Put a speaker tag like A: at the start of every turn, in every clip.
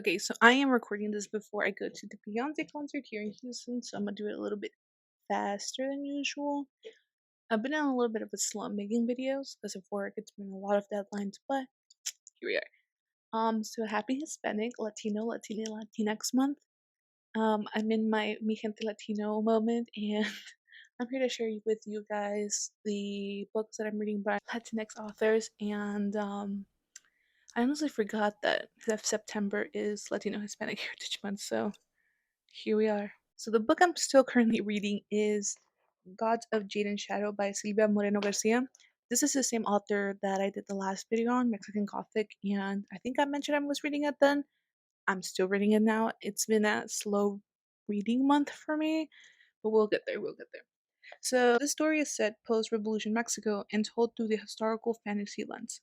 A: Okay, so I am recording this before I go to the Beyonce concert here in Houston, so I'm gonna do it a little bit faster than usual. I've been in a little bit of a slump making videos because of work. It's been a lot of deadlines, but here we are. So happy Hispanic, Latino, Latina, Latinx month. I'm in my Mi Gente Latino moment, and I'm here to share with you guys the books that I'm reading by Latinx authors, and I honestly forgot that September is Latino Hispanic Heritage Month, so here we are. So the book I'm still currently reading is Gods of Jade and Shadow by Silvia Moreno Garcia. This is the same author that I did the last video on, Mexican Gothic, and I think I mentioned I was reading it then. I'm still reading it now. It's been a slow reading month for me, but we'll get there, we'll get there. So this story is set post-revolution Mexico and told through the historical fantasy lens.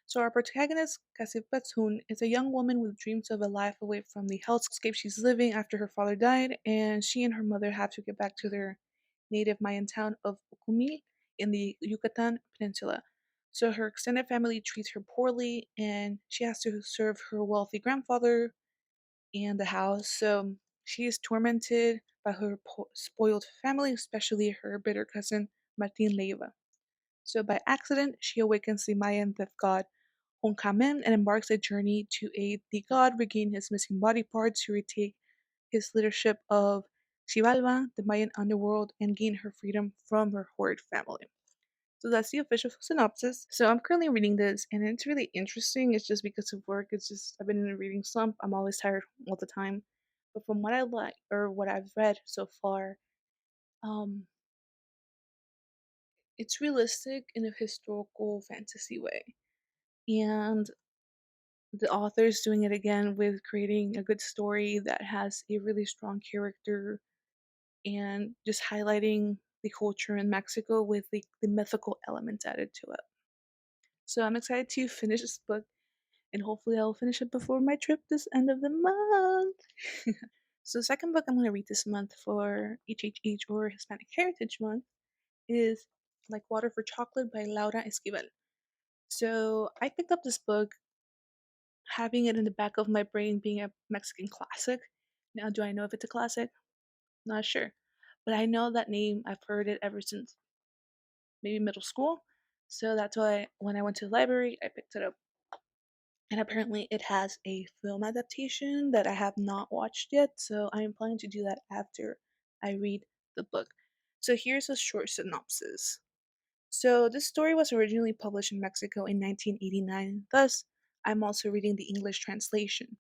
A: So our protagonist, Cassie Betsun, is a young woman with dreams of a life away from the hellscape she's living after her father died, and she and her mother have to get back to their native Mayan town of Ucumil in the Yucatan Peninsula. So her extended family treats her poorly, and she has to serve her wealthy grandfather and the house. So she is tormented by her spoiled family, especially her bitter cousin, Martin Leiva. So by accident, she awakens the Mayan death god Onkamen and embarks a journey to aid the god regain his missing body parts to retake his leadership of Xibalba, the Mayan underworld, and gain her freedom from her horrid family. So that's the official synopsis. So I'm currently reading this, and it's really interesting. It's just because of work. It's just I've been in a reading slump. I'm always tired all the time. But from what I like or what I've read so far, um, it's realistic in a historical fantasy way, and the author's doing it again with creating a good story that has a really strong character and just highlighting the culture in Mexico with the mythical elements added to it. So I'm excited to finish this book and hopefully I'll finish it before my trip this end of the month. So the second book I'm going to read this month for HHH or Hispanic Heritage Month is Like Water for Chocolate by Laura Esquivel. So I picked up this book having it in the back of my brain being a Mexican classic. Now, do I know if it's a classic? Not sure. But I know that name, I've heard it ever since maybe middle school. So that's why when I went to the library, I picked it up. And apparently, it has a film adaptation that I have not watched yet. So I am planning to do that after I read the book. So here's a short synopsis. So this story was originally published in Mexico in 1989. Thus, I'm also reading the English translation.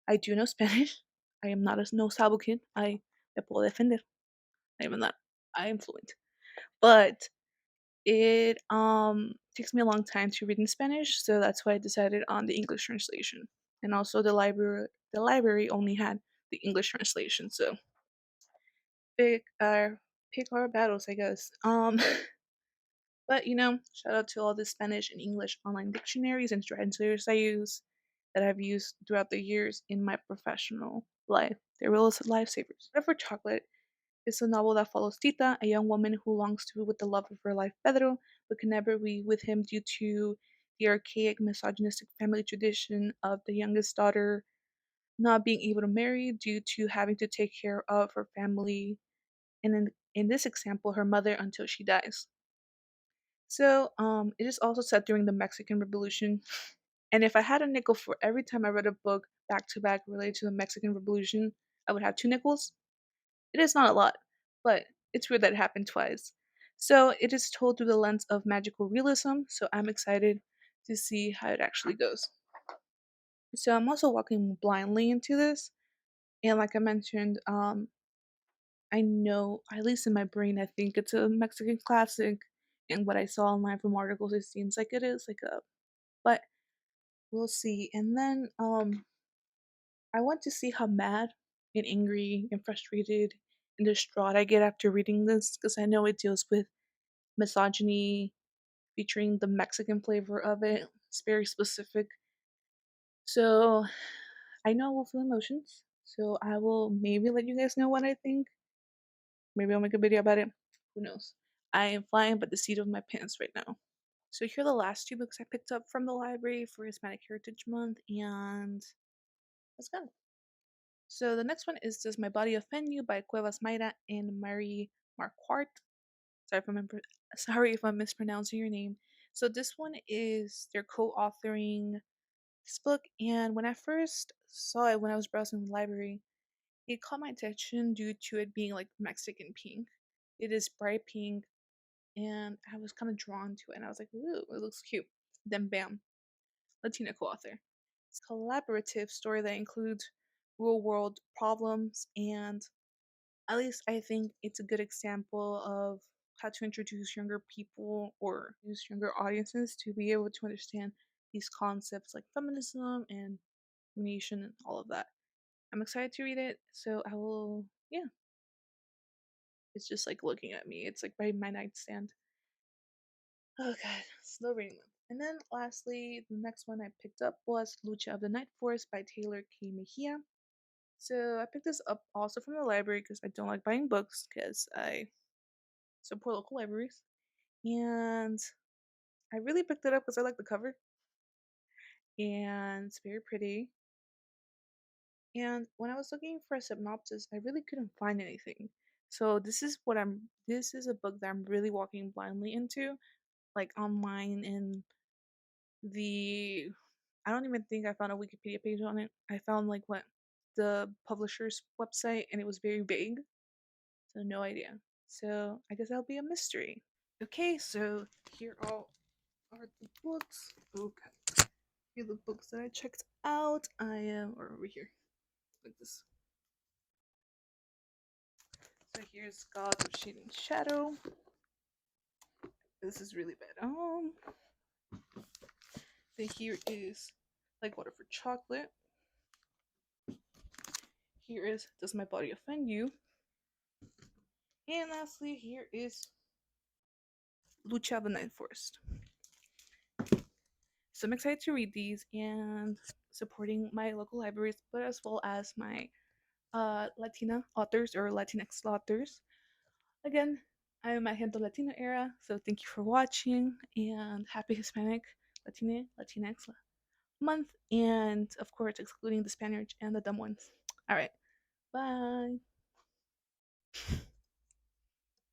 A: I do know Spanish. I am not a no sabo kid. I me puedo defender. I am not. I am fluent. But it takes me a long time to read in Spanish, so that's why I decided on the English translation. And also the library only had the English translation, so pick our pick our battles, I guess. But shout out to all the Spanish and English online dictionaries and translators I use that I've used throughout the years in my professional life. They're real lifesavers. But for chocolate, it's a novel that follows Tita, a young woman who longs to be with the love of her life, Pedro, but can never be with him due to the archaic misogynistic family tradition of the youngest daughter not being able to marry due to having to take care of her family, and in this example, her mother until she dies. So, it is also set during the Mexican Revolution. And if I had a nickel for every time I read a book back to back related to the Mexican Revolution, I would have 2 nickels. It is not a lot, but it's weird that it happened twice. So it is told through the lens of magical realism, so I'm excited to see how it actually goes. So I'm also walking blindly into this, and like I mentioned, I know, at least in my brain, I think it's a Mexican classic, and what I saw online from articles, it seems like it is but we'll see. And then I want to see how mad and angry and frustrated and distraught I get after reading this because I know it deals with misogyny featuring the Mexican flavor of it. It's very specific. So I know I will feel emotions. So I will maybe let you guys know what I think. Maybe I'll make a video about it. Who knows? I am flying by the seat of my pants right now. So here are the last 2 books I picked up from the library for Hispanic Heritage Month, and That's good. So the next one is Does My Body Offend You by Cuevas Mayra and Marie Marquardt. Sorry if sorry if I'm mispronouncing your name. So this one is they're co-authoring this book, and when I first saw it when I was browsing the library, it caught my attention due to it being like Mexican pink. It is bright pink, and I was kind of drawn to it, and I was like, "Ooh, it looks cute." Then, bam, Latina co-author. It's a collaborative story that includes real-world problems, and at least I think it's a good example of how to introduce younger people or use younger audiences to be able to understand these concepts like feminism and nation and all of that. I'm excited to read it, so I will. Yeah, it's just like looking at me. It's like by my nightstand. Oh god, slow reading them. And then lastly, the next one I picked up was Lucha of the Night Force by Taylor K. Mejia. So I picked this up also from the library because I don't like buying books because I support local libraries. And I really picked it up because I like the cover and it's very pretty. And when I was looking for a synopsis, I really couldn't find anything. So this is a book that I'm really walking blindly into, like online and the I don't even think I found a Wikipedia page on it. I found like what the publisher's website and it was very vague. So no idea. So I guess that'll be a mystery. Okay, so here all are the books. Okay. Here are the books that I checked out. I am or over here. Like this. So here's Gods of Shade and Shadow. This is really bad. Then here is Like Water for Chocolate. Here is Does My Body Offend You? And lastly, here is Lucha of the Ninth Forest. So I'm excited to read these and supporting my local libraries, but as well as my Latina authors or Latinx authors. Again, I'm at Gente Latino era, so thank you for watching and happy Hispanic Latinx month, and of course, excluding the Spaniards and the dumb ones. All right, bye.